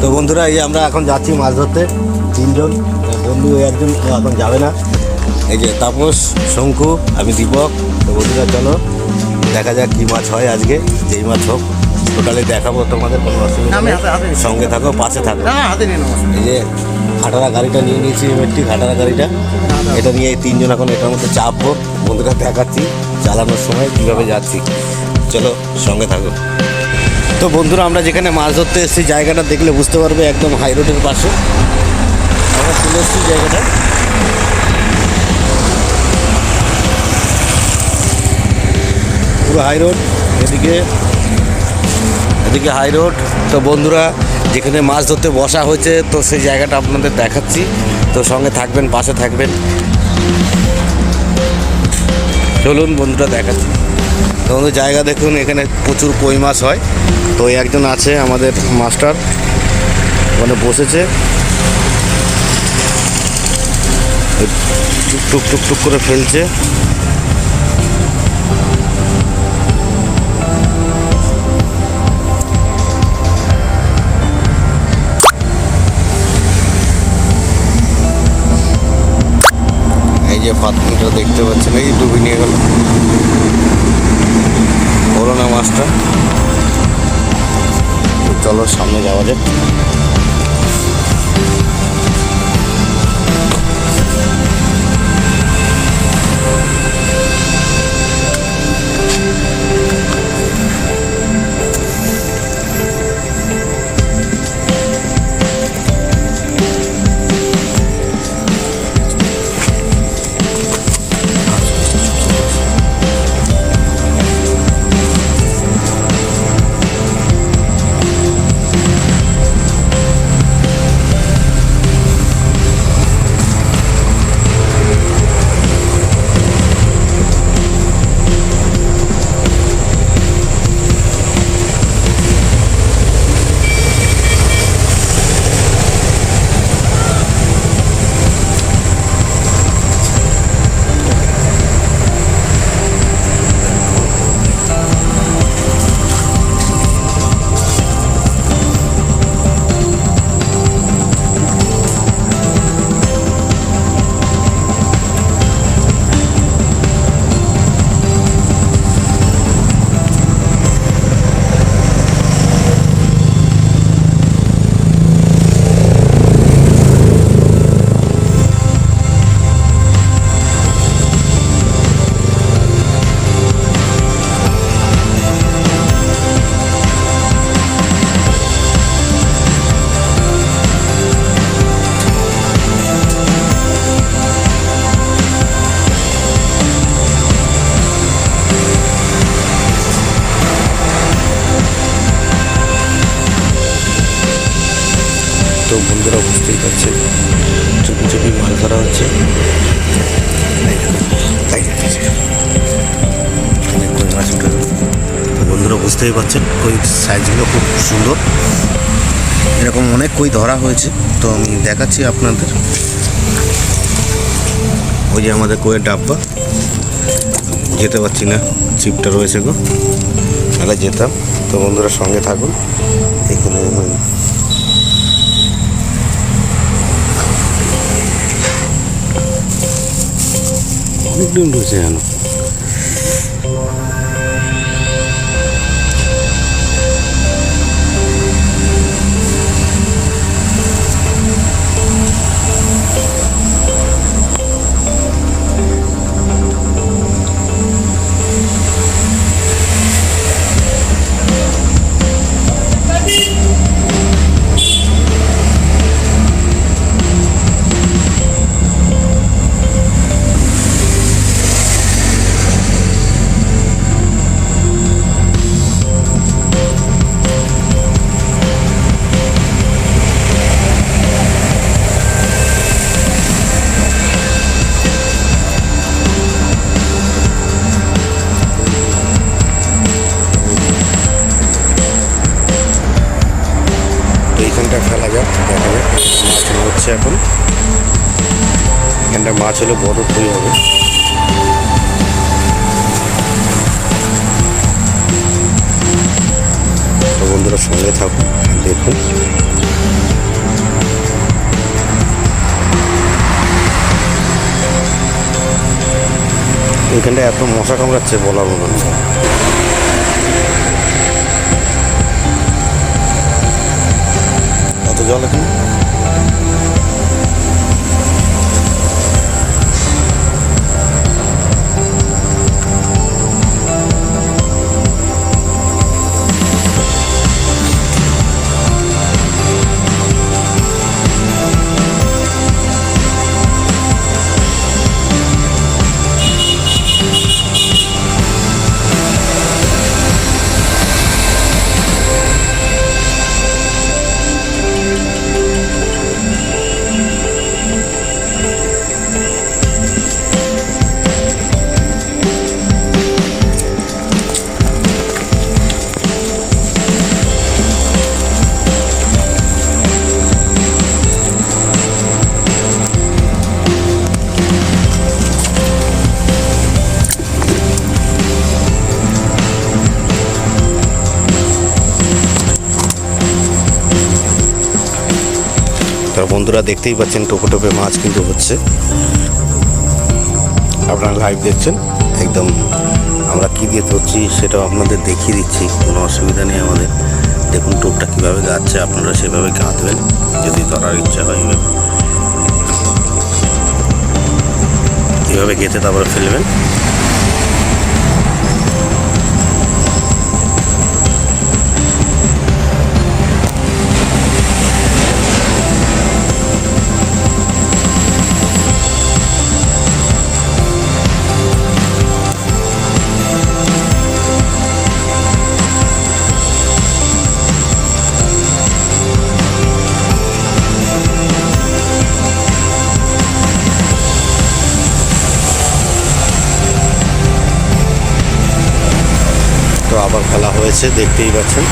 তো বন্ধুরা এই আমরা এখন যাচ্ছি মাছ ধরতে, তিনজন বন্ধু, একজন এখন যাবে না, এই যে তাপস, শঙ্কু, আমি দীপক। তো বন্ধুরা চলো দেখা যাক কী মাছ হয় আজকে, যেই মাছ হোক টোটালি দেখাবো তোমাদের, কোনো অসুবিধা নেই, সঙ্গে থাকো, পাশে থাকো। এই যে খাটারা গাড়িটা নিয়ে নিয়েছি, এমএটি খাটারা গাড়িটা, এটা নিয়ে এই তিনজন এখন এটার মধ্যে চাপবো। বন্ধুরা দেখাচ্ছি চালানোর সময় কীভাবে যাচ্ছি, চলো সঙ্গে থাকো। তো বন্ধুরা আমরা যেখানে মাছ ধরতে এসেছি জায়গাটা দেখলে বুঝতে পারবে, একদম হাই রোডের পাশে আমরা চলে এসেছি জায়গাটা। পুরো হাই রোড, এদিকে হাই রোড। তো বন্ধুরা যেখানে মাছ ধরতে বসা হয়েছে, তো সেই জায়গাটা আপনাদের দেখাচ্ছি, তো সঙ্গে থাকবেন, পাশে থাকবেন, চলুন বন্ধুরা দেখাচ্ছি। তো বন্ধু জায়গা দেখুন, এখানে প্রচুর কই মাছ হয়। তো একজন আছে আমাদের মাস্টার, ওখানে বসেছে, টুক টুক টুক করে ফেলছে। এই যে ফাতনিটা দেখতে পাচ্ছেন, এই ডুবি নিয়ে গেল, হলো না মাছটা। চলো সামনে যাওয়া যাক। তো বন্ধুরা বুঝতেই পারছেন, চুপি চুপি মাছ ধরা হচ্ছে। কই মাছ উঠে গেল। তো বন্ধুরা বুঝতেই পারছেন, কই সাইজগুলো খুব সুন্দর, এরকম অনেক কই ধরা হয়েছে। তো আমি দেখাচ্ছি আপনাদের, ওই যে আমাদের কইয়ের ডাব্বা, যেতে পারছি না, চিপটা রয়েছে গো, তাহলে যেতাম। তো বন্ধুরা সঙ্গে থাকুন, এখানে অনেক ডিম রয়েছে যেন। এইখানটা ফেলা যাক, দেখা যাক মাছ হচ্ছে। এখন এখানটা মাছ হলে বড় কই হবে। তো বন্ধুরা সঙ্গে থাকুন, দেখুন। এখানটা এত মশা কামড়াচ্ছে বলার মতো না। এত জল এখানে। তার বন্ধুরা দেখতেই পাচ্ছেন টোপে টোপে মাছ কিন্তু হচ্ছে, আপনারা লাইভ দেখছেন একদম। আমরা কী দিয়ে ধরছি সেটাও আপনাদের দেখিয়ে দিচ্ছি, কোনো অসুবিধা নেই আমাদের। দেখুন টোপটা কীভাবে গাচ্ছে, আপনারা সেভাবে গাঁথবেন যদি ধরার ইচ্ছা হয়। এভাবে গেঁথে তারপরে ফেলবেন। তো আবার ফেলা হয়েছে, দেখতেই পাচ্ছেন।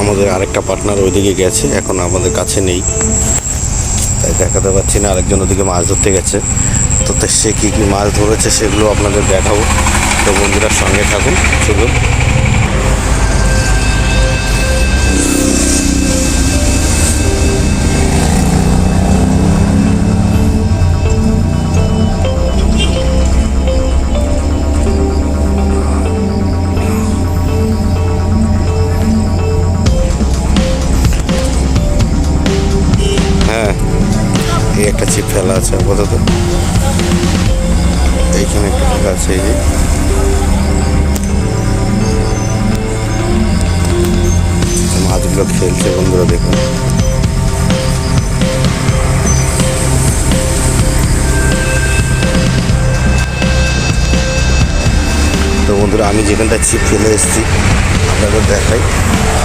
আমাদের আরেকটা পার্টনার ওইদিকে গেছে, এখন আমাদের কাছে নেই, তাই দেখাতে পাচ্ছি না। আরেকজন ওদিকে মাছ ধরতে গেছে, তো সে কী কী মাছ ধরেছে সেগুলো আপনাদের দেখাবো। তো বন্ধুরা সঙ্গে থাকুন, চলুন। এই একটা ছিপ ফেলা আছে আপাতত, এইখানে একটা ফেলা আছে। এই যে মাছগুলো খেলছে বন্ধুরা, দেখুন। তো বন্ধুরা আমি যেখানটা ছিপ ফেলে এসেছি আপনাদের দেখাই।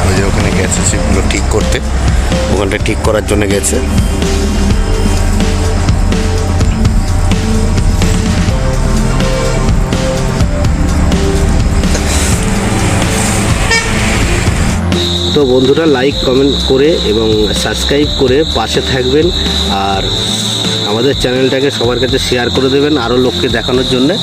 ওই যে ওখানে গেছে ছিপগুলো ঠিক করতে, ওখানটা ঠিক করার জন্য গেছে। তো বন্ধুরা লাইক কমেন্ট করে এবং সাবস্ক্রাইব করে পাশে থাকবেন, আর আমাদের চ্যানেলটাকে সবার কাছে শেয়ার করে দেবেন আরও লোককে দেখানোর জন্যে।